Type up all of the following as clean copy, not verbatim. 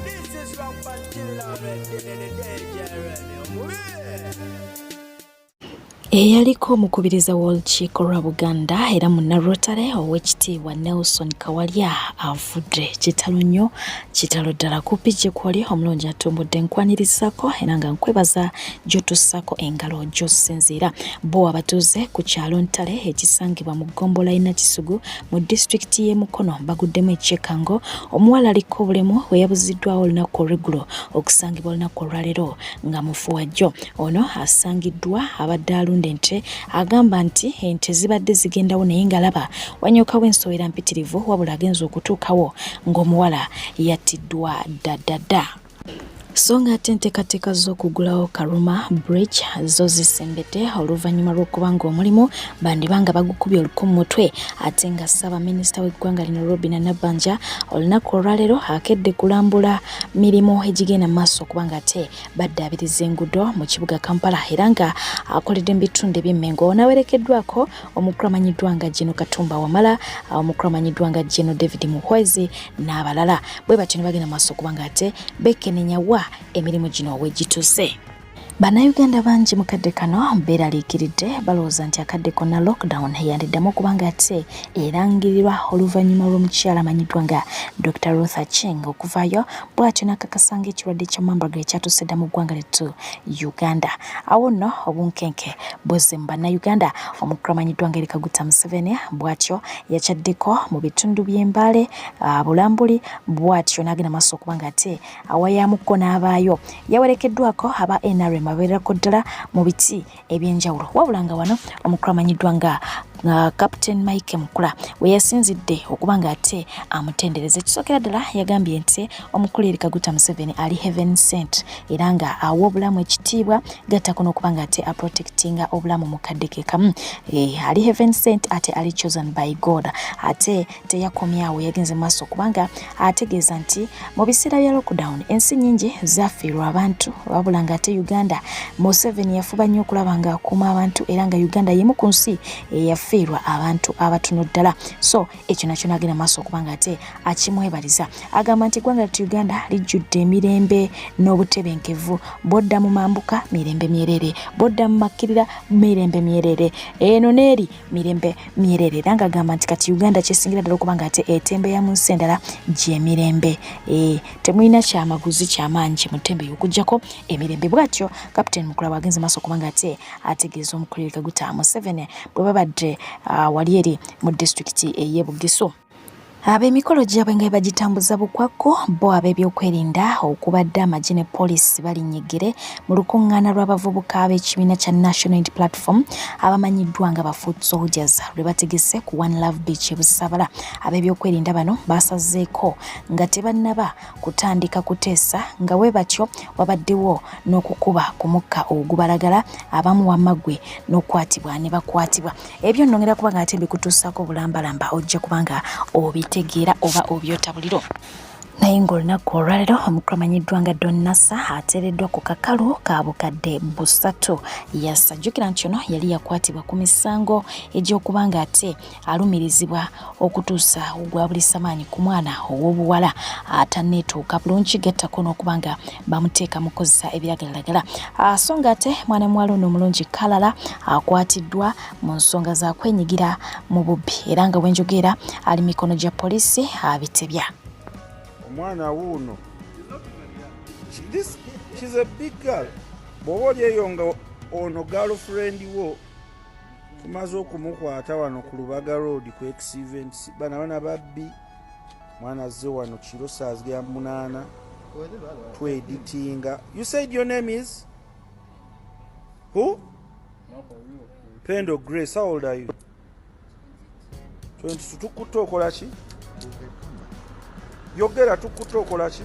This is Rampantilla in the day, Eyaliko omukubiriza w'olukiiko lwa Buganda era munnarotare ow'ekitiibwa Nelson Kawalya avudde kitalo nnyo kitalo ddala kumpi gye kwali omulungi atumbudde nkwanirizako era nga nkwebaza gy'otussako engalo gy'osinziira bo abatuuze ku kyalo Ntale ekisangibwa mu Gombola Kisugu mu disitulikiti y'e Mukono baguddemu ekyekango omuwala aliko obulemu we yabuziddwawo olunaku olw'eggulo okusangibwa olunaku olwaleero nga mufuwajjo ono asangiddwa abadde alunda ente agamba nti ente zibadde zigendawo naye ngalaba wanyokawo ensowera mpitirivu wabula agenza okutuukawo ng'omuwala yattiddwa ddadda. So nga ate enteekateeka z'okugulawo Karuma Bridge zo zisembedde oluvannyuma lw'okuba ng'omulimu bandibanga bagukubye oluku mu mutwe ate nga Ssaabaminisita w'eggwanga lino Robinah Nabbanja olunaku olwaleero akedde kulambula mirimu egigenda mu maaso okubanga ate baddaabiriza enguudo mu kibuga Kampala era nga akoledde mu bitundu eby'Emmengo n'awerekeddwako omukulu amanyiddwa nga Geno Katumba Wamala omukulu amanyiddwa nga Geno David Muhwezi n'abalala bwe batyo ne bagenda mu maaso okubanga ate bekenenya wa emirimu gino wegituuse. Bannayuganda bangi mu kadde kano beeraliikiridde balowooza nti akadde konna lockdown yandiddamu okubanga ate erangirirwa oluvannyuma lw'omukyala amanyiddwa nga Dr. Ruth Aceng okuvaayo bw'atyo n'akakasa ng'ekirwadde kya Marburg ekyatuuse dda mu ggwanga lyattu Uganda. Awo nno obunkenke buzze mu bannayuganda omukulu amanyiddwa nga Kaguta Museveni bw'atyo yakyaddeko mu bitundu by'Embale Bulambuli bw'atyo n'agenda maaso okubanga ate awayamukko n'abaayo yawerekeddwako aba NRM abeerako ddala mu biti eby'enjawulo wabula nga wano omukulu amanyiddwa nga Captain Mike Mukula we yasinzidde okubanga ate amutendereza ekisookera ddala yagambye nti omukulu Kaguta Museveni ali heaven sent era nga awa obulamu ekitiibwa gattako n'okubanga ate aprotectinga obulamu mu kadde ke kamu ali heaven sent ate ali chosen by God ate teyakomyawo yagenze maaso okubanga ategeeza nti mu biseera bya lockdown ensi nnyingi zaafiirwa abantu wabula nga ate Uganda Museveni yafuba nnyo okulaba nga akuuma abantu era nga Uganda y'emu ku nsi eyafiirwa abantu abatono ddala so ekyo nakyo n'agenda maaso okubanga ate akimwebaliza agamba nti eggwanga lyattu Uganda lijjudde emirembe n'obutebenkevu bodda mu mambuka mirembe myerere bodda mu makkirira mirembe myerere eno n'eri mirembe myerere era nga agamba nti kati Uganda kyesingira ddala okubanga ate etembeya mu nsi endala gy'emirembe temulina kyamaguzi kyamaanyi mutembe y'okuggyako emirembe bw'atyo Captain Mukula bw'agenze maaso okubanga ate ategeeza omukulu Kaguta Museveni bwe babadde wali eri mu disitulikiti ey'e Bugisu. Ab'emikolo gyabwe nga bagitambuza bukwakko bo ab'ebyokwerinda okubadde amagye ne poliisi balinnyigire mu lukuŋŋaana lw'abavubuka ab'ekibiina kya National Unity Platform abamanyiddwa nga Foot Soldiers lwe bategese ku One Love Beach e Busabala. Ab'ebyokwerinda bano basazeeko nga tebannaba kutandika kuteesa nga bwe batyo wabaddewo n'okukuba ku mukka ogubalagala abamu wamaggwe n'okukwatibwa ne bakwatibwa. Ebyo nnongera kubanga ate mbikutuusako bulambalamba ojja kubanga tegeera oba obyota buliro. Naye ng'olunaku olwaleero omukulu amanyiddwa nga Don Nasa ateereddwa ku kakalu ka bukadde busatu. Yasajjukira nti ono yali yakwatibwa ku misango egy'okubanga ate alumirizibwa okutuusa ogwa bulisamaanyi ku mwana ow'obuwala atanneetuuka bulungi gattako n'okubanga bamuteeka mu kukozesa ebiragalalagala. So nga ate mwana muwala ono omulungi Kalala akwatiddwa mu nsonga za kwenyigira mu bubbi era nga bwenjogera ali mikono gya poliisi abitebya. Mwana wuno she's a big girl bw'oba oli eyo nga ono girlfriend wo tumaze okumukwata wano ku Lubaga Road ku X-Events bana babbi mwana azze wano kiro saa zigya 8 tweditinga. You said your name is who? Pendo Grace. How old are you? 22. Tukutte okola ki? Yogera tukutte okola ki?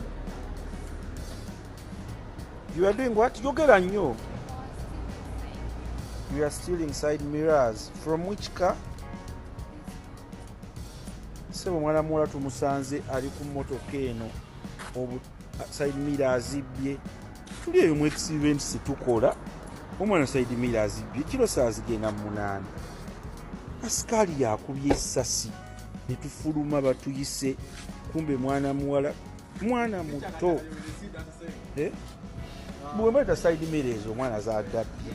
You are doing what? Yogera nnyo. You are still inside mirrors. From which car? Sebo mwana muwala tumusanze ali ku mmotoka eno side mirrors zibbye. Tuli eyo mu X-Events tukola omwana side mirrors zibbye kiro saa zigenda 8. Asikali yakubye essasi ne tufuluma batuyise kumbe mwana muwala mwana muto bwembaita side mirror ezo omwana zadabbi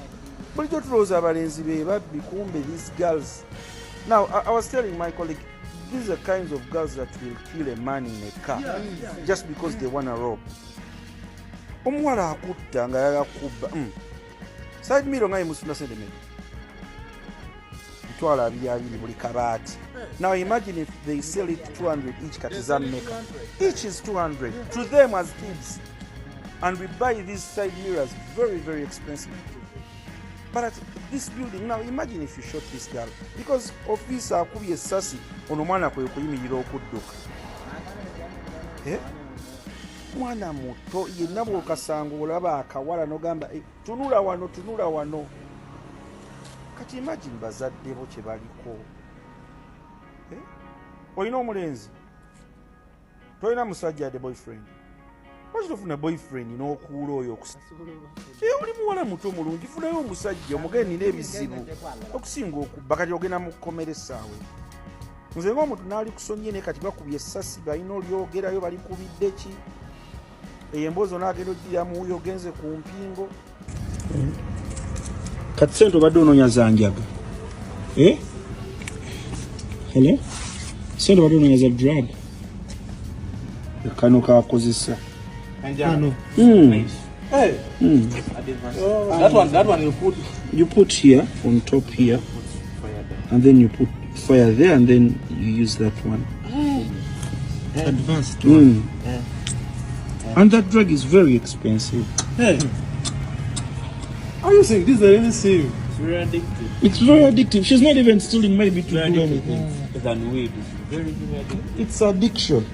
bulijjo tulowooza abalenzi be babbi kumbe these girls. Now I was telling my colleague, these are kinds of girls that will kill a man in a car just because they want to rob. Omuwala akutta nga yagakubba side mirror nga yemusuna sente mmeka? Mitwalo 20 buli kabaati. Now imagine if they sell it 200 each, kati za mmeka? Each is 200 to them as kids. And we buy these side mirrors very, very expensive. But at this building, now imagine if you shot this girl. Because officer akubye essasi ono mwana kwe kuyimirira okudduka. Mwana muto yenna bw'okasanga olaba akawala n'ogamba tunula wano. Kati imagine bazadde bo kye baliko. Olina omulenzi, tolina musajja ade boyfriend. Lwaki tofuna boyfriend n'okuula oyo okusa? Oli muwala muto mulungi, funayo omusajja omugeni nina ebizibu okusinga okubba, kati ogenda mu kkomera essaawe. Nze ng'omuntu n'ali kusonye ne kati bakubye essasi balina olyogerayo balikubidde ki? Eyo emboozi onaagenda oggirira mu wuyo ogenze ku mpingo. Kati sente obadde onoonya za njaga. Hello? Sente obadde onoonya za drug. Kano kakozesa. Nice. Hey. That one you put here on top here, and then you put fire there, and then you use that one. Advanced one. And that drug is very expensive. Hey. How you saying this is really serious? It's very addictive. It's very addictive. She's not even stealing maybe to do anything. Than weed. It's very addictive. It's addiction.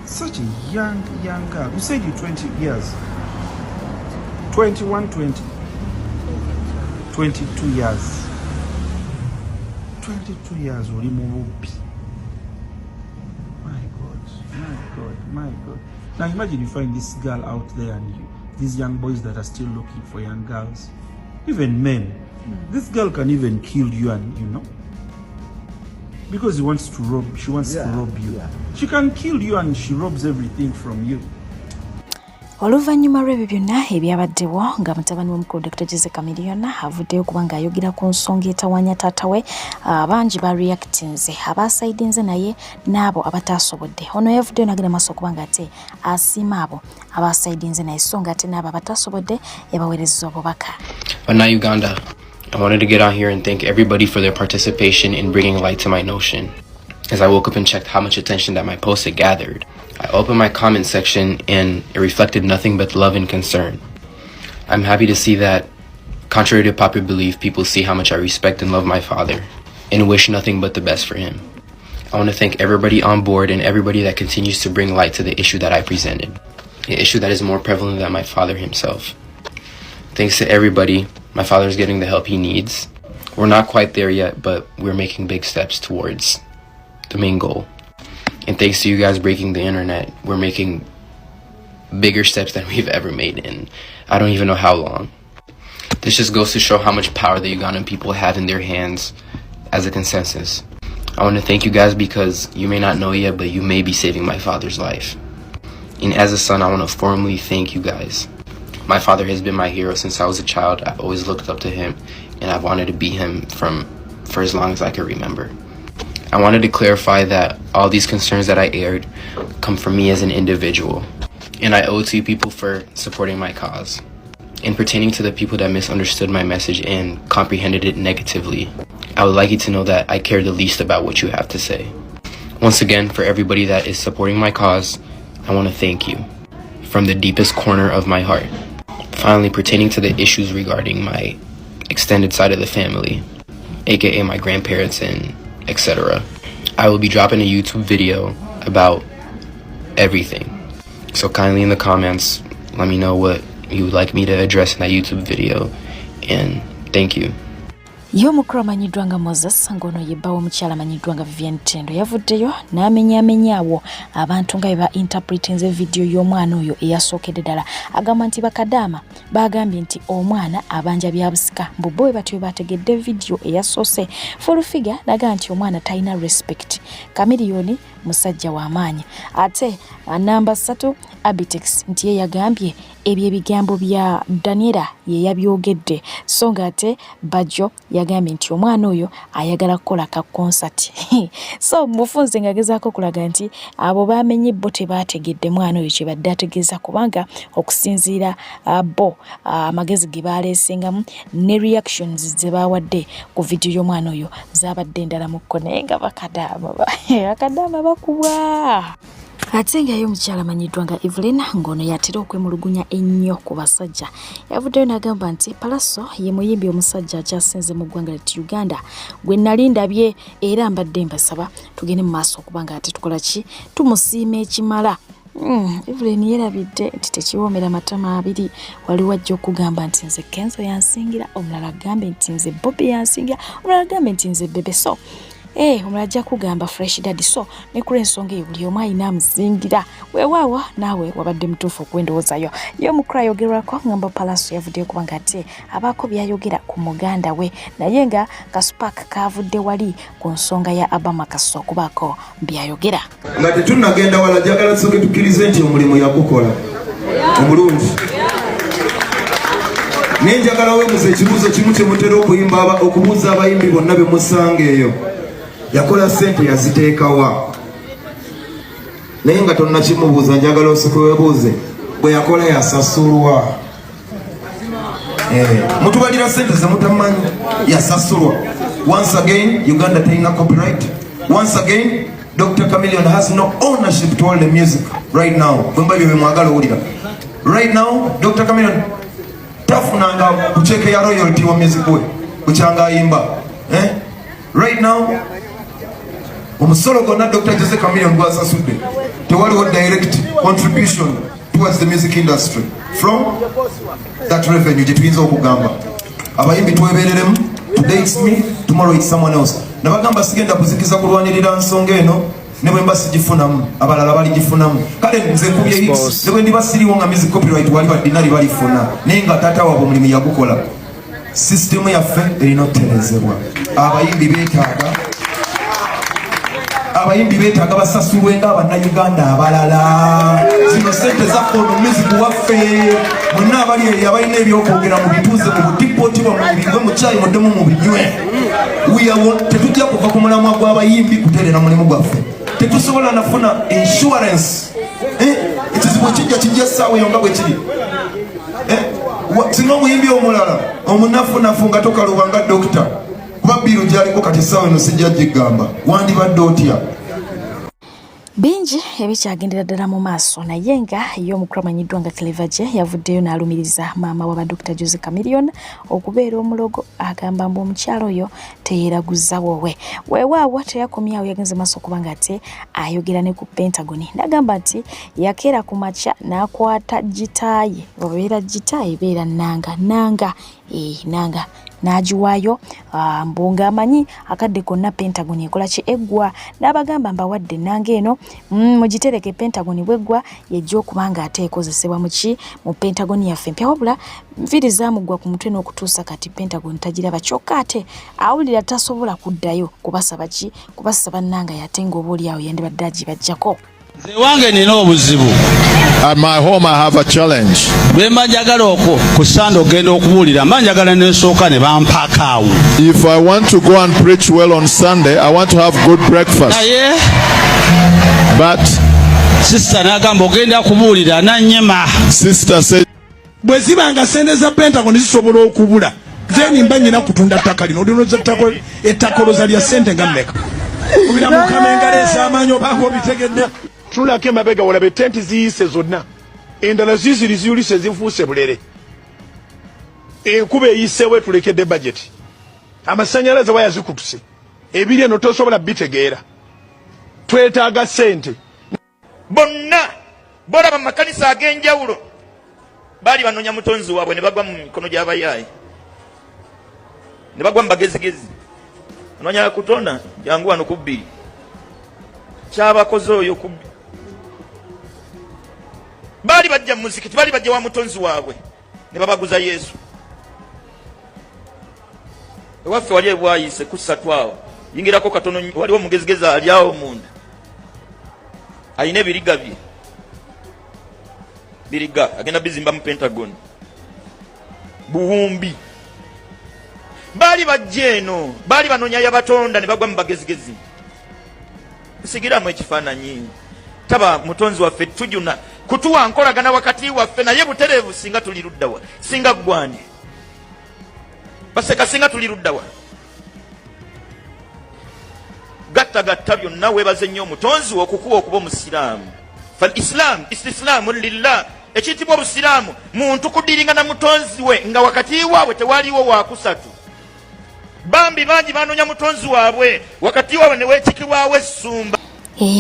Such a young girl. You said you're 20 years. 21, 20. 22 years. 22 years. My God. Now imagine you find this girl out there and these young boys that are still looking for young girls. Even men. This girl can even kill you, and you know. Because she wants to rob you. She can kill you and she robs everything from you. Oluvannyuma lw'ebyo byonna ebyabaddewo nga mutabani w'omukulu Dr. Jesse Chameleon avuddeyo kuba ng'ayogera ku nsonga etawaanya taata we, abangi bareactinze, abasaidinze naye n'abo abataasobodde. Ono yavuddeyo n'agenda maaso okuba ng'ate asiima abo abasaidinze naye so ng'ate n'abo abataasobodde yabaweereza obubaka. Uganda, I wanted to get on here and thank everybody for their participation in bringing light to my notion. As I woke up and checked how much attention that my post had gathered, I opened my comment section and it reflected nothing but love and concern. I'm happy to see that, contrary to popular belief, people see how much I respect and love my father and wish nothing but the best for him. I want to thank everybody on board and everybody that continues to bring light to the issue that I presented, an issue that is more prevalent than my father himself. Thanks to everybody, my father is getting the help he needs. We're not quite there yet, but we're making big steps towards the main goal. And thanks to you guys breaking the internet, we're making bigger steps than we've ever made in I don't even know how long. This just goes to show how much power the Ugandan people have in their hands as a consensus. I want to thank you guys because you may not know yet, but you may be saving my father's life. And as a son, I want to formally thank you guys. My father has been my hero since I was a child. I've always looked up to him, and I've wanted to be him for as long as I can remember. I wanted to clarify that all these concerns that I aired come from me as an individual, and I owe it to you people for supporting my cause. In pertaining to the people that misunderstood my message and comprehended it negatively, I would like you to know that I care the least about what you have to say. Once again, for everybody that is supporting my cause, I want to thank you from the deepest corner of my heart. Finally, pertaining to the issues regarding my extended side of the family, aka my grandparents and etc., I will be dropping a YouTube video about everything. So kindly in the comments, let me know what you would like me to address in that YouTube video, and thank you. Y'omukulu amanyiddwa nga Moses ngono yebbawo omukyala amanyiddwa nga Vivian Tendo yavuddeyo n'amenyamenyaawo abantu nga beba interpretinze video y'omwana oyo eyasookedde ddala agamba nti bakadaama bagambye nti omwana abanja bya busika mbubo we batyo bategedde video eyasoose Furufiga naga nti omwana talina respect Chameleone musajja w'amaanyi ate namba 3 Abitex nti ye yagambye ebyo ebigambo bya Daniela ye yabyogedde so nga ate Bajo yagambye nti omwana oyo ayagala kukola ka concert so mufunze ngagezaako kulaga nti abo bamenye bo tebategedde mwana oyo kye badde ategeeza kubanga okusinziira bo amagezi ge baleesengamu ne reactions ze bawadde ku video y'omwana oyo zabadde endala mu kko naye nga bakadaama bakubwa. Ate nga y'omukyala amanyiddwa nga Evelyn ngono yatera okwemulugunya ennyo ku basajja yavuddeyo n'agamba nti Palaso ye muyimbi omusajja akyasinze mu ggwanga ly'e Uganda gwe nali ndabye era mbadde mbasaba tugende mu maaso okubanga ate tukola ki tumusiima ekimala. Evelyn yerabidde nti tekiwoomera matama abiri waliwo ajja okugamba nti nze Kenzo yansingira omulala agambe nti nze Bobby yansingira omulala agambe nti nze Bebe so omulala ajja kugamba Fresh Daddy so ne kula ensonga eyo buli omu alina amuzingira weewaawo naawe wabadde mutuufu okwendowoozayo y'omukulu ayogerwako ngamba Palaso yavuddeyo kubanga ate abaako byayogera ku muganda we naye nga Kaspark kavudde wali ku nsonga ya Abamakaso okubaako byayogera nga tetunnagenda wala njagala tusooke tukkirize nti omulimu yagukola omulungi naye njagala weemuza ekibuuzo kimu kye mutera okuyimba okubuuza abayimbi bonna be musanga eyo yakola sente yaziteekawa naye nga tonna kimubuuza njagala osooke weebuuze bwe yakola yasasulwa mutubalira sente zemutamanyi yasasulwa. Once again Uganda terina copyright. Once again Dr. Chameleone has no ownership to all the music right now. Bwemba byo mwagala owulira right now Dr. Chameleone tafunanga kucheke ya royalty wa music we kuchanga ayimba right now omusolo gonna Dr. Jose Chameleone gwasasudde tewaliwo direct contribution towards the music industry from that revenue gyetuyinza okugamba abayimbi twebereremu. Today it's me, tomorrow it's someone else. Nabagamba sigenda kuzikiza kulwanirira nsonga eno ne bwe mba sigifunamu abalala baligifunamu kale nze nkubye hits ne bwe ndiba siriwo nga music copyright wali badinali balifuna naye nga taata waabwe omulimu yagukola. System yaffe erina okuterezebwa. Abayimbi beetaaga basasulwe nga bannayuganda abalala. Zino sente zakono music waffe mwenna abali eyo abalina ebyokwogera mu bituuze mu butipoti bamubirwe mu kyayi muddemu mu binywe. Tetujja kuva ku mulamwa gw'abayimbi kuterera mulimu gwaffe. Tetusobola nafuna insurance ekizibu kijja essaawa eyo nga bwe kiri. Singa omuyimbi omulala omunafunafu nga tokaluba nga dokita kuba biru gyaliko kati essaawa eno sijja gigamba wandibadde otya. Bingi ebikyagendera ddala mu maaso naye nga y'omukulu amanyiddwa nga Clever J yavuddeyo n'alumiriza maama wa Dr. Jose Chameleone okubeera omulogo agamba mbu omukyalo oyo teyeeraguza wowe weewaawo teyakomyawo yagenze maaso okubanga ate ayogera ne ku Pentagon n'agamba nti yakeera ku makya n'akwata gitaaye obeera gitaaye beera nanga n'agiwaayo mbunga amanyi akadde konna Pentagon ekola ki eggwa n'abagamba mbawadde nanga eno mugitereke Pentagon bweggwa yejja okubanga ate ekozesebwa mu Pentagon yaffe mpya wabula nviri zaamugwa ku mutwe n'okutuusa kati Pentagon tagiraba kyokka ate awulira tasobola kuddayo kubasaba nanga yate ng'obaoliawo yandibadde agibajjako. Wange nina obuzibu. At my home I have a challenge. Bwemba njagala okwo ku Sunday ogenda okubuulira mba njagala n'ensooka ne bampaaka awo. If I want to go and preach well on Sunday, I want to have good breakfast. Naye But sister n'agamba ogenda kubuulira nannyema. sister said bwe zibanga sente za Pentagon zisobola okubula then mba nyina kutunda ttaka lino olinoza ettakoloza lya sente nga mmeka obira mukamenga ez'amaanyi obanga obitegedde tunulako emabega walabe tenti ziyise zonna endala ziziri ziyulise zifuuse bulere enkuba eyiseewo etulekedde budget amasannyalaze waya zikutuse ebiri eno tosobola bitegeera twetaaga sente bonna bolaba mu makanisa ag'enjawulo baali banoonya mutonzi waabwe ne bagwa mu mikono gy'abayaayi ne bagwa mbagezigezi ananya kutonda yangu wano kubbi kyabakoze oyo kubbi bali bajja muzikiti bali bajja wa mutonzi waabwe ne babaguza Yesu waffe wali bwayise kusatwawo yingirako katono waliwo mugezigeza alyawo munda ayina ebiriga bye biriga agenda bizimba mu Pentagon buwumbi bali bajjeno bali banonya yabatonda ne bagwa mu bagezigezi sigiramu ekifaananyi taba mutonzi waffe tujuna kutuwa nkolagana wakati waffe naye butereevu singa tuliruddawa singa gwani baseka singa tuliruddawa gatta byonna weebaze nnyo omutonzi okukuwa okuba omusiraamu fal islam istislaamu lillah ekiyitibwa obusiraamu muntu kudiringa na mutonzi we nga wakati waabwe tewaliwo wakusatu bambi bangi banonya mutonzi waabwe wakati waabwe ne weekikibwawo essumba.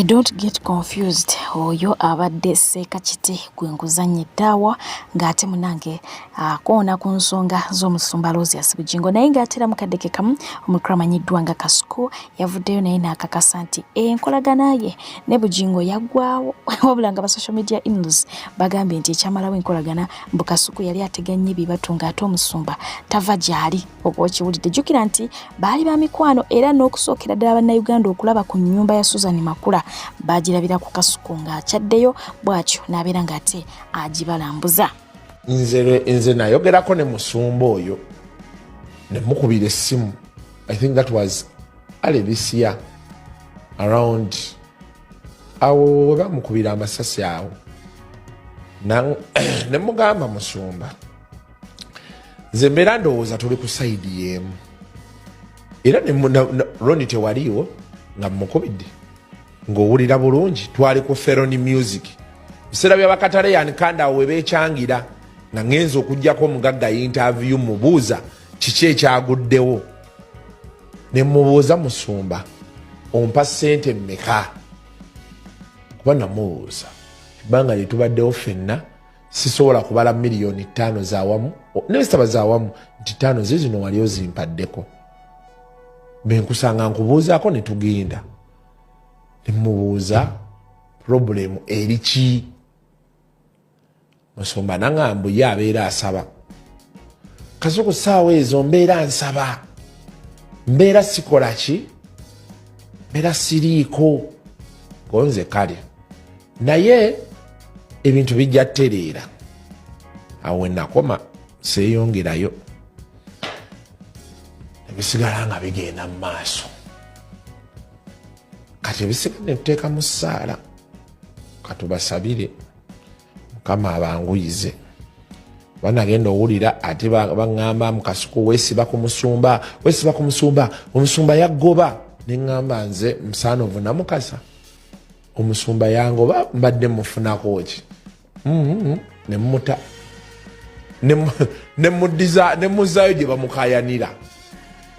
Don't get confused. Oyo abadde Ssekakiti gwe nkuzannya eddaawa ng'ate munange akoona ku nsonga z'omusumba Rosias Bugingo naye ng'atera mu kadde ke kamu omukulu amanyiddwa nga Kasuku yavuddeyo naye n'akakasa nti enkolagana ye ne Bugingo yaggwawo wabula nga ba social media in-laws bagambye nti ekyamalawo enkolagana mbu Kasuku yali ateganye ebibatu ng'ate omusumba tava gy'ali oba okiwulidde. Jjukira nti baali ba mikwano era n'okusookera ddala bannayuganda okulaba ku nnyumba ya Susan Makula bagirabira ku Kasuku ng'akyaddeyo bw'atyo n'abeera ng'ate agibalambuza. Nze nayogerako ne musumba oyo ne mukubira essimu. I think that was early this year around awo we bamukubira amasasi awo ne mugamba musumba nze mbeera ndowooza tuli ku sayidi y'emu era Ronnie tewaliwo nga mukubidde ng'owulira bulungi twali ku Feroni Music biseera by'abakatale yanikanda awo we beekyangira nga ngenza okuggyako omugagga interview mubuuza kiki ekyaguddewo ne mubuuza musumba ompa ssente mmeka kuba namubuuza ebbanga lye tubaddewo ffenna sisobola kubala miliyoni 5 z'awamu nezitaba z'awamu nti 5 zino wali ozimpaddeko benkusanga nkubuuzaako ne tugenda ne mubuuza problemu eri ki musumba naŋŋamba ye abeera asaba Kasuku ssaawa ezo mbeera nsaba mbeera sikola ki mbeera siriiko gonze kale naye ebintu bijja ttereera awo nakoma seeyongerayo ebisigala nga bigenda mu maaso kati ebisigadde tuteeka mu ssaala katubasabire Mukama abanguyize banagenda owulira ate baŋŋamba mu Kasuku weesiba ku musumba omusumba yaggoba ne ŋŋamba nze Musaanovu namukasa omusumba yangoba mbadde mufunako ki ne mmuta ne muzzaayo gye bamukayanira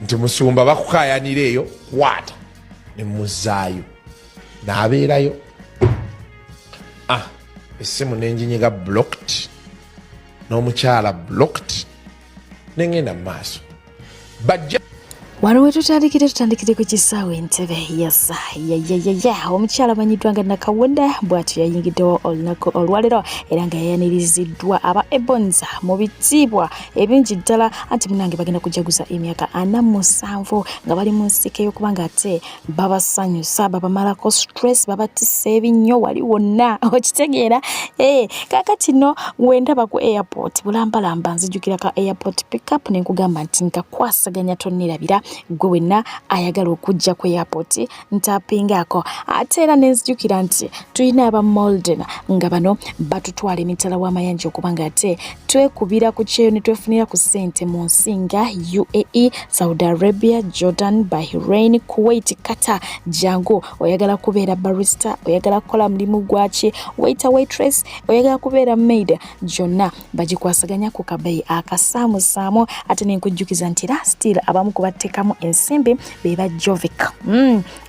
nti musumba bakukayanira eyo kwata ne muzzaayo n'abeerayo essimu n'enjinyiga blocked n'omukyala blocked nengenda mu maaso bajja wano wetutandikire ku kisaawe entebe yasa omukyala amanyiddwa nga Nakawunda bw'atyo yayingiddewo olunaku olwaleero era nga yayaniriziddwa aba Ebonza mu bitiibwa ebingi ddala anti munange bagenda kujaguza emyaka 47 nga bali mu nsiko y'okuba nga ate babasanyusa babamalako stress babatisa ebinnyo wali wonna okitegeera kakati no wendaba ku airport bulambalamba nzijukira ka airport pickup ne nkugamba nti nkakwasaganya tonnerabira gwe wenna ayagala okujja ku airport ntapingako ate era nenzijukira nti tulina aba Molden nga bano batutwala emitala w'amayanja okuba nga ate twekubira ku kyeyo ne twefunira ku ssente mu nsi nga UAE, Saudi Arabia, Jordan, Bahrain, Kuwait, Qatar. Jangu oyagala kubeera barista, oyagala kukola mulimu gwaki, waiter waitress, oyagala kubeera maid, jonna bagikwasaganya ku kabeyi akasaamusaamu ate nenkujjukiza nti still abamu kubateeka kuteekamu ensimbi beba Jovic.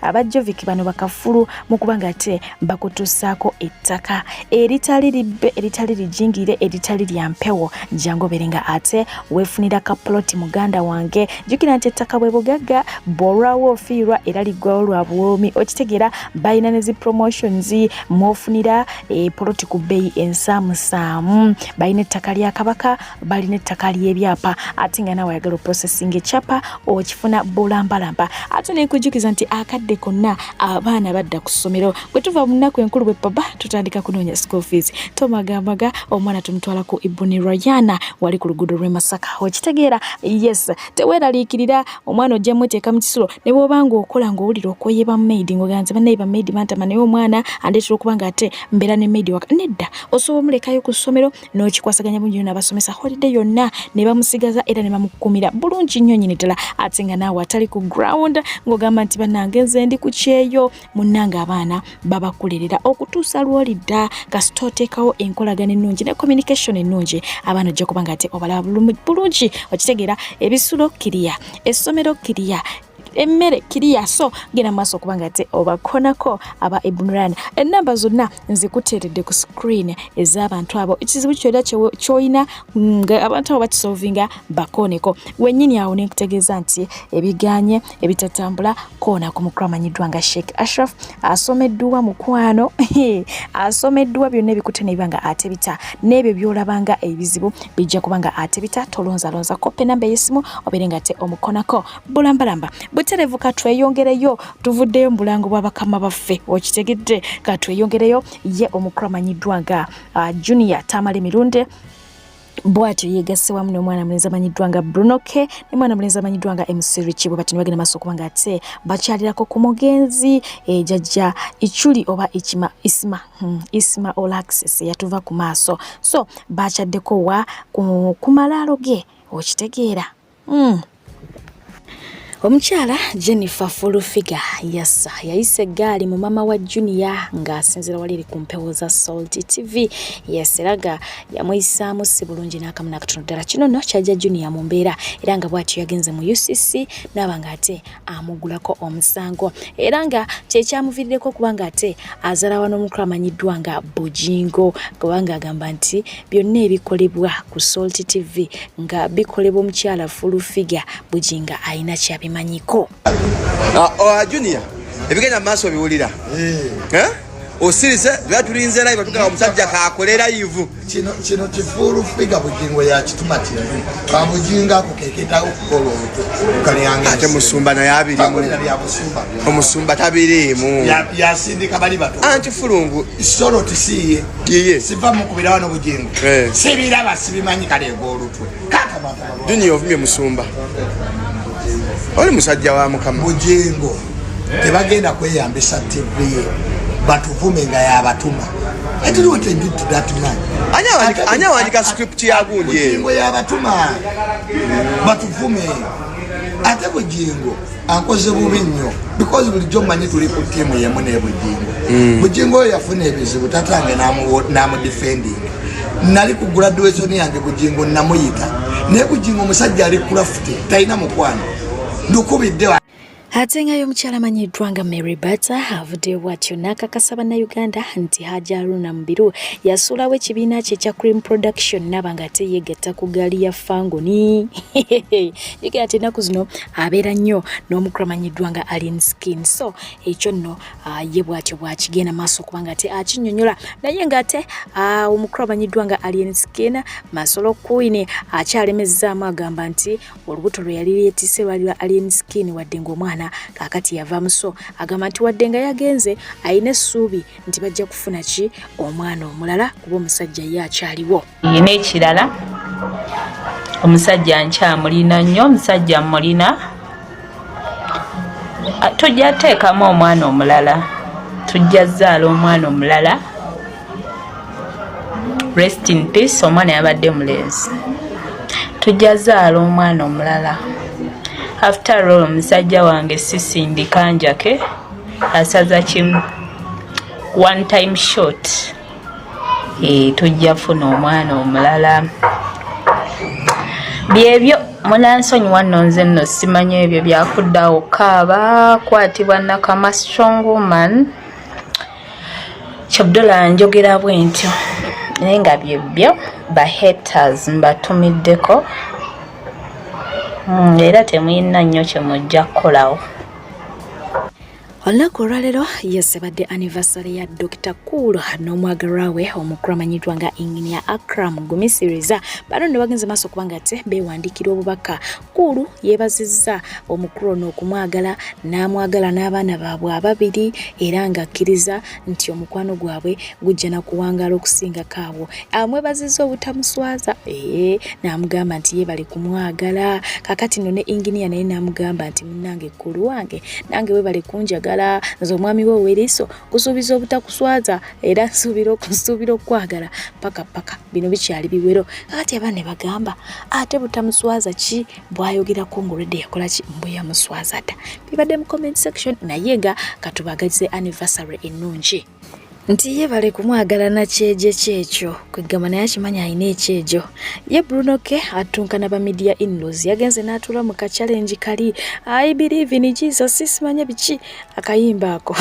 Aba Jovic bano bakafulu mu kubanga ate bakutusaako ettaka eritali libbe eritali lijingire eritali lya mpewo jango berenga ate wefunira kaploti muganda wange jukira nti ettaka bwe bugagga borrawo ofiirwa era liggwawo lwa bwomi okitegeera balina ne zi promotions mwofunira poloti ku bbeeyi ensaamusaamu balina ettaka lya kabaka balina ettaka ly'ebyapa ate nga nawe ayagala processing echapa okifuna bulambalamba ate nekujukiza nti akadde konna abaana badda ku ssomero bwe tuva mu nnaku enkulu bwe papa tutandika kunoonya school fees tomagamaga omwana tumutwala ku Ibuni Rayana wali ku luguudo lw'e Masaka okitegeera yes teweeraliikirira omwana ojja mweteeka mu kisulo ne bw'obanga okola ng'owulira okweyeba maid ng'oganze bannaye ba maid bantama naye omwana andeetera okuba nga ate mbeera ne maid waka nedda osobola omulekayo ku ssomero n'okikwasaganya bungi n'abasomesa holiday yonna ne bamusigaza era ne bamukumira bulungi nnyo nnyini ddala ate nga naawe atali ku ground ng'ogamba nti bannange nze ndi ku kyeyo munnanga abaana babakulerera okutuusa lw'olidda kasita oteekawo enkolagana ennungi ne communication ennungi abaana ojja kuba nga ate obalaba bulungi okitegeera ebisulo kiriya essomero kiriya emmere kiriya so gena maaso okubanga ate obakonako aba Ibunran ennamba zonna nzikuteeredde ku screen ez'abantu abo ekizibu kyonna kyoyina nga abantu abo bakisolvinga bakoneko wennyini awo nekutegeeza nti ebiganye ebitatambula koona ku mukulu amanyiddwa nga Sheikh Ashraf asomeddwa mukwano asomeddwa byonna ebikutte nebiba nga ate bita n'ebyo byolabanga ebizibu bijja kuba nga ate bita tolonzalonza kope namba y'essimu obeere nga ate omukonako bulambalamba buterevu katweyongereyo tuvuddeyo mu bulango bwa bakama baffe okitegedde katweyongereyo ye omukulu amanyiddwa nga Junior Tamale Mirunde bwatyo yegasse wamu n'omwana mulenzi amanyiddwa nga Bruno K ne mwana mulenzi amanyiddwa nga MC Richie bwe bati bagenda maaso okuba nga ate bakyalirako ku mugenzi jajja Ichuli oba Isma All Access yatuva ku maaso so bakyaddeko wa ku malaalo ge okitegeera Omukyala Jennifer Fulufiga yassa yayise eggaali mu mama wa Junior ng'asinzira wali eri ku mpewo za Salt TV yaseraga yamuyisaamu si bulungi n'akamu n'akatono ddala kino nno kyajja Junior mu mbeera era nga bw'atyo yagenze mu UCC n'aba nga ate amuggulako omusango era nga kyekyamuviiriddeko okuba nga ate azaalawa n'omukulu amanyiddwa nga Bujingo kubanga agamba nti byonna ebikolebwa ku Salt TV nga bikolebwa omukyala Fulufiga Bujinga ayina kyabimanyiko Junior ebigenda maaso biwulira osirise lwatulinze live tukala omusajja kakolera yivu kino Fulufiga Bujingo yakituma TV Bujinga kukeketa okukola kalyange ate musumba naye abiri omusumba tabirimu yasindika bali bato anti fulungu solo tisiye yiye siva mukubira wano Bujingo sibiraba sibimanyi kale golutwe kaka mata Junior ovumye musumba oli musajja wa mukama Bujingo tebagenda kweyambisa TV batuvume nga yabatuma ati what you did to that man anya wandika script ya gundi Bujingo yabatuma batuvume ate Bujingo ankoze bubi nnyo because bulijjo manyi tuli ku timu yemu ne Bujingo Bujingo yafuna ebizibu tatange namu defending nali ku graduation yange Bujingo namuyita ne Bujingo omusajja ali craft taina mukwano ndukubidde ate ngayo omukyala amanyiddwa nga Mary Bata avuddeyo bw'atyo n'akakasa bannayuganda nti Hajji Haruna Mubiru yasuulawo ekibiina kye ekya Cream Production n'aba nga ate yeegatta ku gaali ya Fangoni yegera ati ennaku zino abeera nnyo n'omukulu amanyiddwa nga Alien Skin so ekyo nno ye bw'atyo bw'akigenda maaso okuba nga ate akinnyonnyola naye ng'ate omukulu amanyiddwa nga Alien Skin Masolo Queen akyalemezzaamu agamba nti olubuto lwe yali yeetisse lwali lwa Alien Skin wadde ng'omwana kakati yava muso agamba nti wadde nga yagenze ayina essuubi nti bajja kufuna ki omwana omulala kuba omusajja ye akyaliwo n'ekirala omusajja nkyamulina nnyo omusajja mulina tujja teekamu omwana omulala tujja zaala omwana omulala rest in peace omwana yabadde mulenzi tujja zaala omwana omulala after all omusajja wange sisindika njake asaza kimu one time shot tujja funa omwana omulala byebyo Munansonyiwa nno nze nno simanyi ebyo byakuddawo kaaba kwatibwa Nakama strong woman Kyabdola njogera bwentyo naye nga byebyo ba haters mbatumiddeko era temuyina nnyo kye mujja kukolawo. Olunaku olwaleero yasebadde anniversary ya Dr. Cool n'omwagalwa we omukulu amanyiddwa nga Engineer Akram Gumisiriza. Bano ne bagenze maaso kubanga ate beewandiikira obubaka. Cool yeebazizza omukulu ono okumwagala n'amwagala n'abaana baabwe ababiri era ng'akkiriza nti omukwano gwabwe gujja na kuwangaala okusinga kaabwo. Amwebazizza obutamuswaza n'amugamba nti ye bali kumwagala. Kakati nno ne Engineer naye n'amugamba nti munnange Cool wange nange we bali kunjagala nze omwami we Weriso kusuubiza obutakuswaza era nsuubira okwagala paka bino bikyali biwero. Kakati abaana ne bagamba ate butamuswaza ki bw'ayogerako ng'olwedde yakola ki mbwe yamuswaza dda. Bibadde mu comment section naye nga katubagalize anniversary ennungi nti ye bale kumwagala na kyeje kyekyo kwegamba naye akimanya alina ekyejo. Ye Bruno K atunkana ba media in-laws yagenze n'atula mu ka challenge kali I believe in Jesus sisimanye biki akayimba ako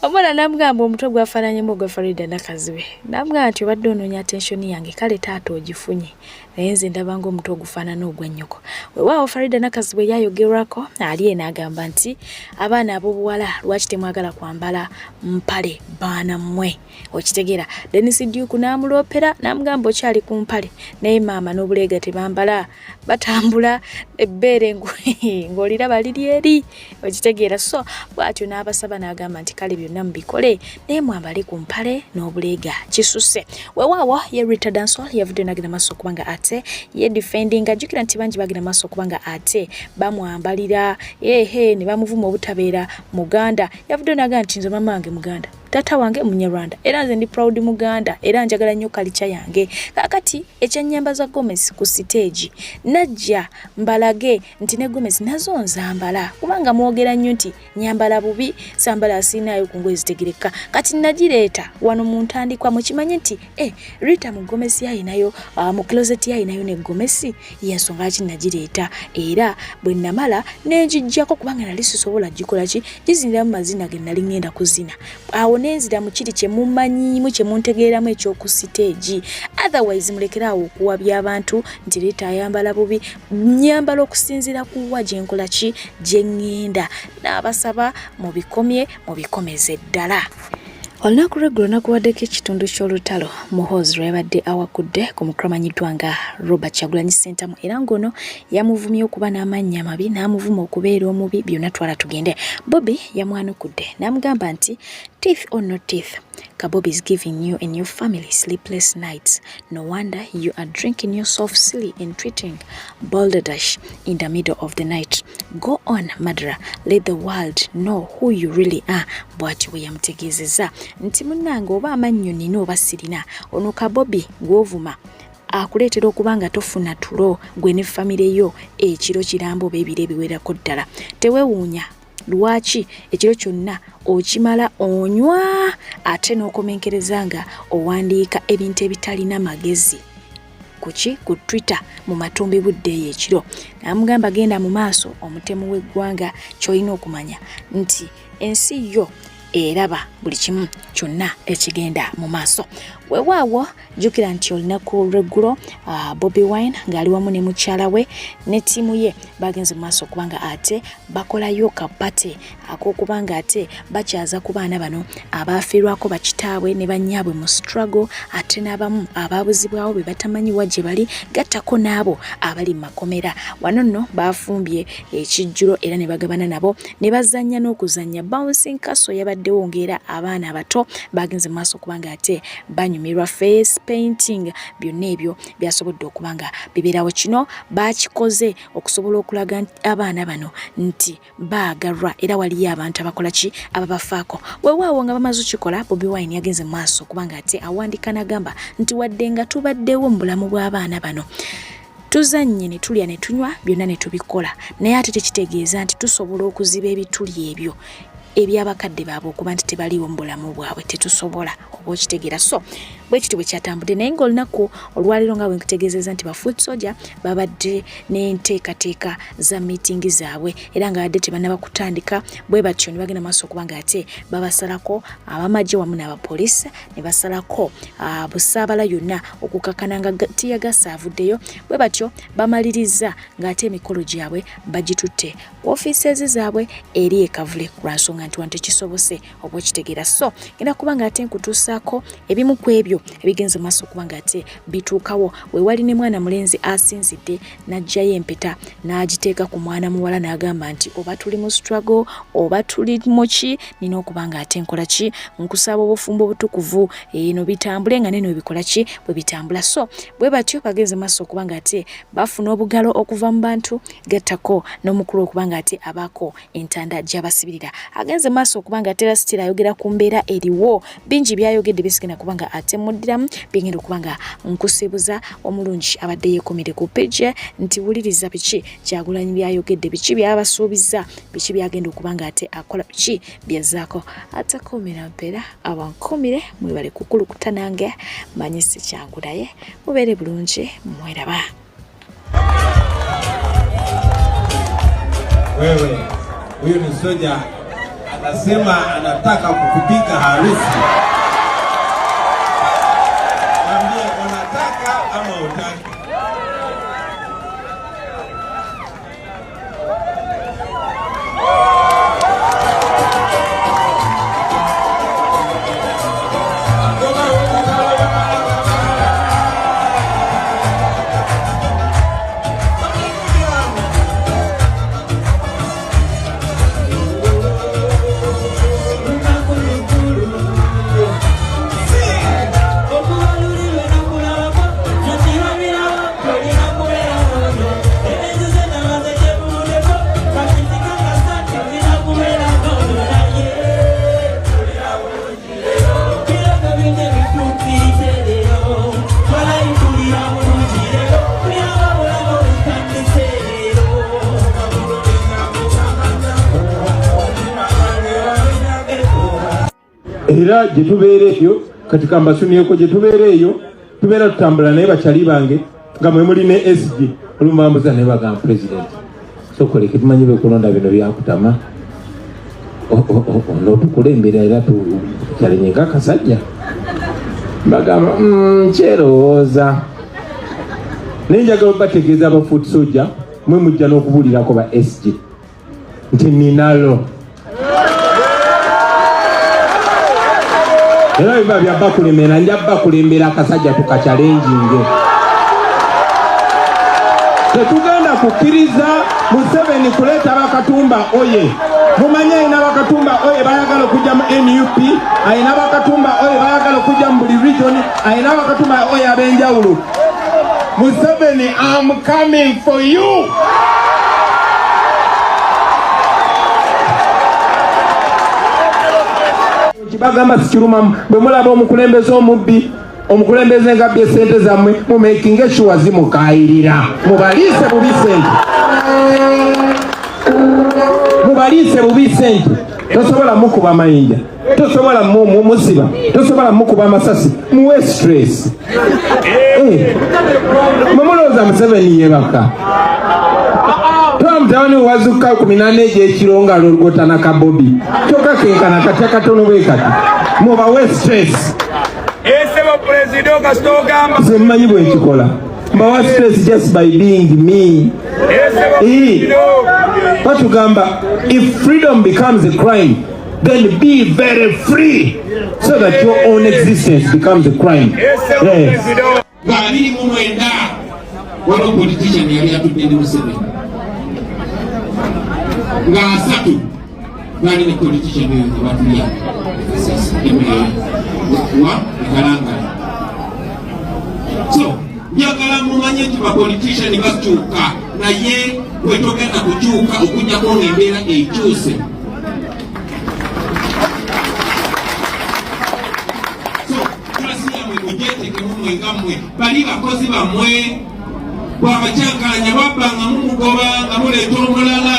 omwana namugamba omutwe gwafaananyemu ogwa Farida Nakazibe namugamba nti obadde onoonya attention yange kale taata ogifunye naye nze ndaba ng'omutwe ogufaanana ogwa nnyoko. Weewaawo Farida Nakazibe yayogerwako ali n'agamba nti abaana ab'obuwala lwaki temwagala kwambala mpale baana mmwe okitegeera. Dennis Duke n'amuloopera n'amugamba okyali ku mpale naye maama n'obuleega tebambala batambula ebbeere ng'oliraba liri eri okitegeera. So bw'atyo n'abasaba n'agamba nti kale byonna mubikole naye mwambale ku mpale n'obuleega kisuse. Weewaawo ye Rita Dansol yavudde n'agenda maaso kubanga ate ye defending ajjukira nti bangi bagenda maaso kubanga ate bamwambalira ne bamuvuma obutabeera Muganda. Yavudde n'agamba nti nze mama wange Muganda tata wange Munyarwanda era nze ndi proud Muganda era njagala nnyo kalicha yange. Kakati ekyennyamba za Gomez ku stage najja mbalage nti ne Gomez nazo nzambala kubanga mwogera nnyo nti nyambala bubi sambala asinayo ku ngoye zitegereka. Kati nagireeta wano mu ntandikwa mukimanye nti Rita mu Gomez yayinayo mu closet yayinayo ne Gomez yensonga ki nagireeta era bwe namala nenjijjako kubanga nali sisobola gikola ki gizinira mu mazina ge nali ngenda kuzina awo nenzira mu kiri kye mumanyimu kye muntegeeramu ekyoku stage. Otherwise mulekeraawo okuwabya abantu nti Rita ayambala bubi nyambala okusinzira kuwa gye nkola ki gye ngenda n'abasaba mubikomeze ddala. Olunaku lw'eggulo nakuwaddeko ekitundu ky'olutalo Muhoozi lwebadde awakudde ku mukulu amanyiddwa nga Robert Kyagulanyi Ssentamu era ng'ono yamuvumye okuba n'amannya mabi n'amuvuma okubeera omubi byonna twala tugende. Bobby yamwanukudde n'amugamba nti teeth or no teeth, Kabobi is giving you and your family sleepless nights. No wonder you are drinking yourself silly and treating balderdash in the middle of the night. Go on, Madra. Let the world know who you really are. Bw'atyo bwe yamutegeezezza nti munnange oba amannyo nina oba sirina ono Kabobi gw'ovuma akuleetera okuba nga tofuna tulo gwe ne famire yo ekiro kirambo beebire biwerako ddala. Teweewuunya lwaki ekiro kyonna okimala onywa ate n'okomenkereza nga owandiika ebintu ebitalina magezi ku Twitter mu matumbi budde ekiro. Namugamba genda mu maaso omutemu w'eggwanga ky'olina okumanya nti ensi yo eraba buli kimu kyonna ekigenda mu maaso. Weewaawo jjukira nti olunaku lw'eggulo Bobi Wine ng'ali wamu ne mukyala we ne ttiimu ye bagenze mu maaso kubanga ate bakolayo kapate ak'okubanga ate bakyaza ku baana bano abaafiirwako bakitaabwe ne bannyaabwe mu struggle ate n'abamu abaabuzibwawo be batamanyiwa gye bali gattako n'abo abali mu makomera. Wano nno baafumbye ekijjulo era ne bagabana nabo ne bazannya n'okuzannya bouncing castle yabaddewo ng'era abaana abato bagenze mu maaso kubanga ate banyumirwa face painting. Byonna ebyo byasobodde okubanga bibeerawo. Kino baakikoze okusobola okulaga abaana bano nti baagalwa era waliyo abantu abakola ki ababafaako. Weewaawo nga bamaze okikola Bobi Wine yagenze mu maaso kubanga ate awandiika n'agamba nti wadde nga tubaddewo mu bulamu bw'abaana bano tuzannye ne tulya ne tunywa byonna ne tubikola naye ate tekitegeeza nti tusobola okuziba ebituli ebyo ebyabakadde baabwe okuba nti tebaliwo mu bulamu bwabwe tetusobola oba okitegeera. So bwe kiti bwe kyatambudde naye ng'olunaku olwaleero nga bwe nkutegeezezza nti ba foot soldier babadde n'enteekateeka za miitingi zaabwe era nga badde tebannaba kutandika bwe batyo ne bagenda maaso okuba nga ate babasalako abamagye wamu n'abapoliisi ne basalako busaabala yonna okukakana nga tiyagasa avuddeyo bwe batyo bamaliriza ng'ate emikolo gyabwe bagitutte ofiiseezi zaabwe eri ekavule lwa nsonga nti wantu ekisobose oba okitegeera. So genda kuba nga ate nkutuusaako ebimu ku ebyo ebigenza maaso okuba nga ate bituukawo weewali ne mwana mulenzi asinzidde n'aggyayo empeta n'agiteeka ku mwana muwala n'agamba nti oba tuli mu struggle oba tuli mu ki nina okuba nga ate nkola ki nkusaba obufumbo obutukuvu eno bitambule nga neno bikola ki bwe bitambula. So bwe batyo bagenze maaso okuba nga ate bafuna obugalo okuva mu bantu gattako n'omukulu okuba nga ate abaako entanda gy'abasibirira agenze maaso okuba nga ate era sitira ayogera ku mbeera eriwo bingi byayogedde bisigenda kuba nga ate muddiramu bigenda okuba nga nkusibuza omulungi abadde yeekomere ku page nti wuliriza biki Kyagulanyi byayogedde biki byabasuubiza biki byagenda okuba nga ate akola biki byazaako atakomera mpeera abankomire mwebale kukulukuta nange manyisi Kyagulaye mubeere bulungi mweraba. Wewe huyu ni soja anasema anataka kukupiga harusi. Mwambie unataka ama utaki. Era gye tubeera eyo katika mbasumyeko gye tubeera eyo tubeera tutambula naye bakyali bange nga mwe muli ne SG olumambuza naye bagamba president sokoleke tumanyi bekulonda bino byakutama notukulembera era tukyalenye ng'akasajja bagamba kyerowooza naye njagala bategeeza aba foot soldier mwe mujja n'okubuulirako ba SG nti ninalo era biba byabba kulembera njabba kulembera akasajja tukakyalenjinge tetugenda kukkiriza Museveni kuleeta bakatumba oye mumanye ayina bakatumba oye bayagala okujja mu NUP ayina bakatumba oye bayagala okujja mu buli region ayina bakatumba oye ab'enjawulo. Museveni, I'm coming for you. Bagamba sikirumamu bwe mulaba omukulembeze omubbi omukulembeze nga bye sente zammwe mu making sure zimukayirira mubaliise bubi sente mubaliise bubi sente tosobola mukuba mayinja tosobola musiba tosobola mukuba amasasi muwe stress mumulowooza Museveni yebaka Mutawani wazuka 18 egy'ekiro nga lolugotana ka Bobi kyokka kenkana kati akatono bwe kati mubawe stress esebo president kasitogamba nze mmanyi bwe nkikola mbawa stress just by being me batugamba if freedom becomes a crime then be very free so that your own existence becomes a crime. Yes. Bali mumwenda waliwo politician yali atudde ne Museveni nga asatu bali ne politician oyo tebatulya wa ekalangala. So njagala mumanye nti bapolitician bakyuka naye bwe togenda kukyuka okujjako ng'embeera ekyuse. Bali bakozi bamwe bwabakyankalanya babbanga mumugoba nga muleeta omulala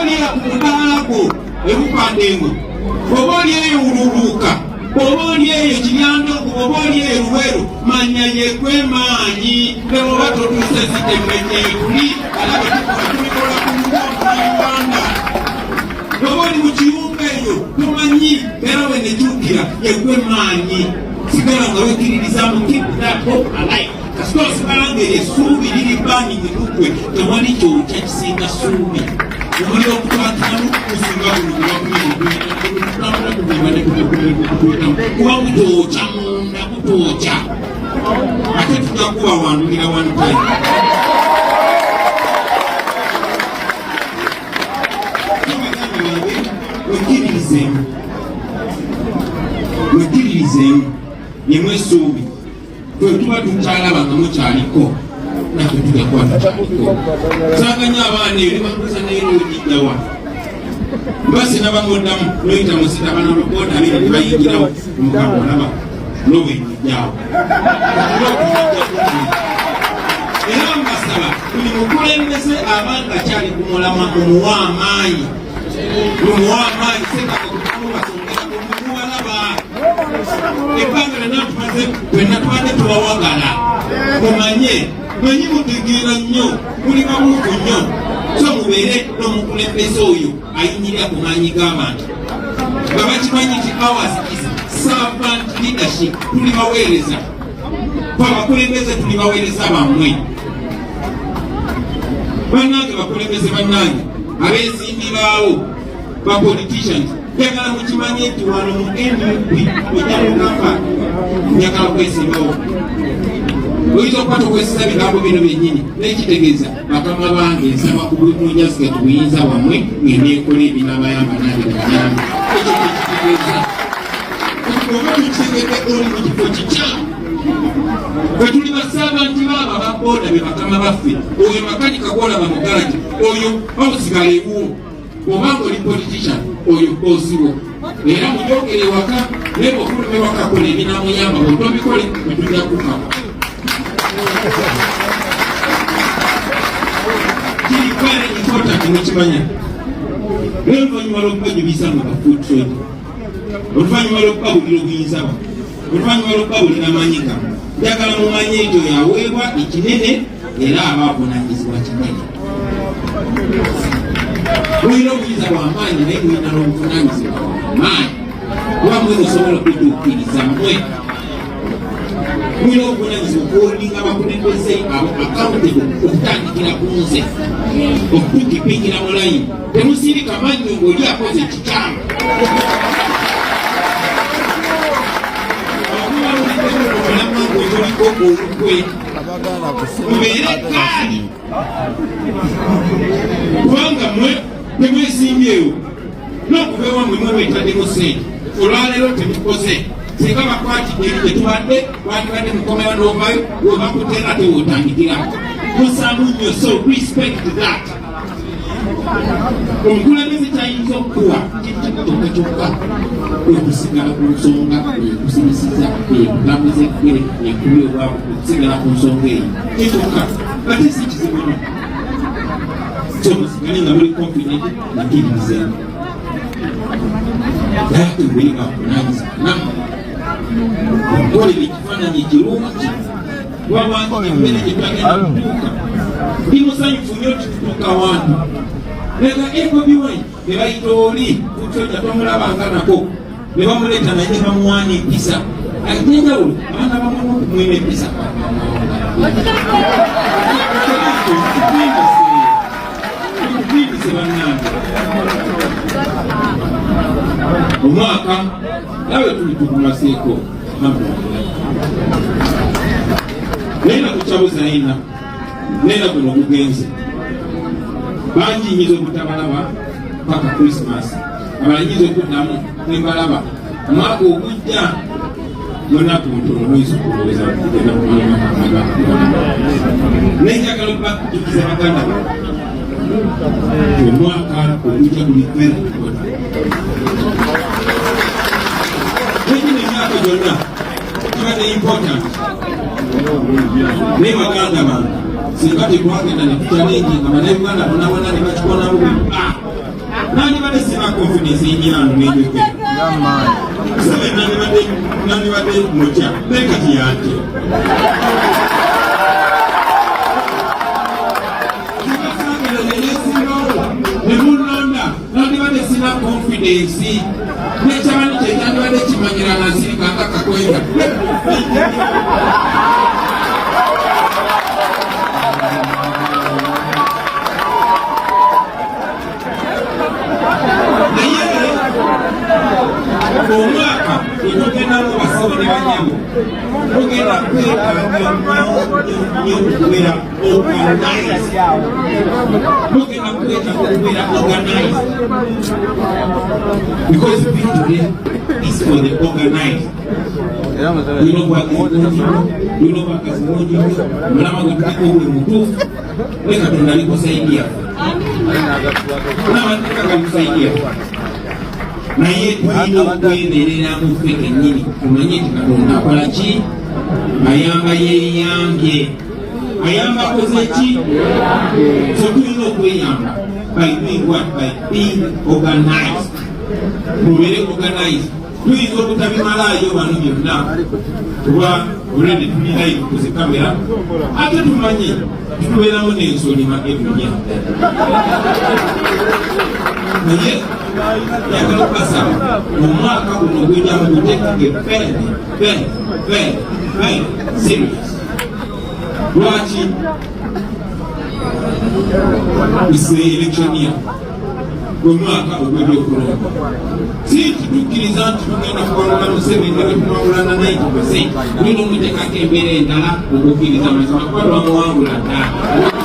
oliya ku mudaalago ebupandengo oba oli eyo ululuuka oba oli eyo kiryandogo oba oli eyo luweru manya yekwemaanyi neoba totuuse zitemmenyetuli alabe tumikola ku Uganda oba oli mu kiyumba eyo tumanyi era wenejukira yekwemaanyi sigala nga wekiririzamu keep that hope alive kasita osigala ngaesuubi liri bani nyinukwe tewali kyokya kisinga suubi omuli okutwatiramu kusinga kuba kutookya munda kutookya ate tujja kubawandulira one time wekiririzemu yemwesuubi twetuba tukyalaba nga mukyaliko naffe tujja kuba tukyaliko saganya abaana eyo nebakuza neerojijjawa basina bamuddamu noyita musita banaloboda abiri tebayingirawo omukama olaba nobwenijjawo era mbasaba buli mukulembeze abanga kyali kumulama omuwa amaanyi omuwa amaanyi sekakakubasongerako mukubalaba ebbanga lenatumaze bwenatwadde tubawagala mumanye mwenyi mutegeera nnyo muli babuufu nnyo so mubeere n'omukulembeze oyo ayinyirira ku maanyi g'abantu nga bakimanyi nti ours is servant leadership tuli baweereza abakulembeze tuli baweereza bammwe bannange bakulembeze bannange abeesimbiraawo bapoliticians njagala mukimanye nti wano mu NUP ojamugamba njagala kwesimbawo oyinza okuba tokwesiza bigambo bino byennyini nekitegeeza bakama bange nsaba ku bunyaziga tubuyinza bwamwe ngeneekola ebinabayamba nange banyamba ekyo tekitegeeza oba tukitegedde oli mu kifo kikyamu bwe tuli basaabanti baaba baboda be bakama baffe oyo makanika gwolaba mu galagi oyo bawusigala ewuwo obanga oli politician oyo boosiwo era mujogere ewaka naye bwokulume wakakola ebinamuyamba bwetobikole bwetujja kukama kiri very important mukimanya naye oluvannyuma lw'okubajubisa mu bafood trade oluvannyuma lw'okubabulira obuyinza bwa oluvannyuma lw'okubabulira amanyiga njagala mumanye ekyo yaweebwa ekinene era aba avunanyizibwa kinene mulina obuyinza bwamaanyi naye mulina n'obuvunanyizibwa bwamaanyi kuba mwe musobola okutuukiriza mmwe mulina obuvunanyizibwa okuwolinga abakulembeze abo accountable okutandikira ku nze okutukipingira mu layini temusirika mannyo ng'oli akoze ekikyamu oliko olukwe mubeere kaali kubanga mwe temwesimbyewo n'okubeewa mwe mwebetaddemu sente olwaleero temukoze singa bakwatidde eri tetubadde wandibadde mukomewo n'ovayo webakutera tewootandikira musamu nnyo so respect that omukulembeze kyayinza okuwa kyekitoka kyokka okusigala ku nsonga ekusimisiza ekutambuza ekkere ekubi obwavu okusigala ku nsonga eyo kyekyoka ate si kizibu nyo so musigale nga muli confident nakiririzemu nayetubeera akunanyizana okolera ekifaananyi ekirungi wabantu embeera gyetwagenda kutuuka ndi musanyufu nnyo tutuuka wantu lega ekobiwai ne bayita oli kucoja tomulabanga nako ne bamuleeta naye ne bamuwaana empisa ajenjawulo abaana bamuwa okumwima empisa tukubindise bannange omwaka nawe tuli tugumaseeko naye nakukyabuza yina naye guno gugenze bangi nyiza obutabalaba paka Christmas abalanyiza okuddamu nembalaba omwaka ogujja lunaku ntono lwinza okulowooza kugenda kumalamaamaga naye njagala okubakujukiza baganda omwaka ogujja buli very important negino emyaka gyonna kibadde important naye baganda bange singa tetwagenda netutya nengi nga bannayuganda bonabona ne bakikonamu nani bade sina confidence y'ano n'enjogera sebe nani bade mocha nekati yate nemulonda nani bade sina confidence nekyabani kyekandi bade kimanyira nasirika nga kakwenda omwaka etugenda mu basawo ne banyabo tugenda kwetaaga okubeera organize tugenda kwetaaga okubeera organize because victory is for the organized. You know what is mulama gutako ule mutufu leka tunalikusaidia mulama tutaka kusaidia naye tulina okwenderera mu ffe kennyini tumanye nti Katonda akola ki ayamba yeeyange ayamba akoze ki so tulina okweyamba by doing what by being organized mubeere organized tuyinza okutabimalayo bano byonna kuba olwedde tulinayo kuze kamera ate tumanye tutubeeramu n'ensoni magedunya naye yagala okukasaba omwaka guno ogwenda mu gutekike very serious. Lwaki ise election year omwaka ogw'ebyokulonda si tutukkiriza nti tugenda kuwalula Museveni nga tumawulana 90%. Tulina omuteekako embeera endala okukkiriza mazima kuba lwamuwangula ddala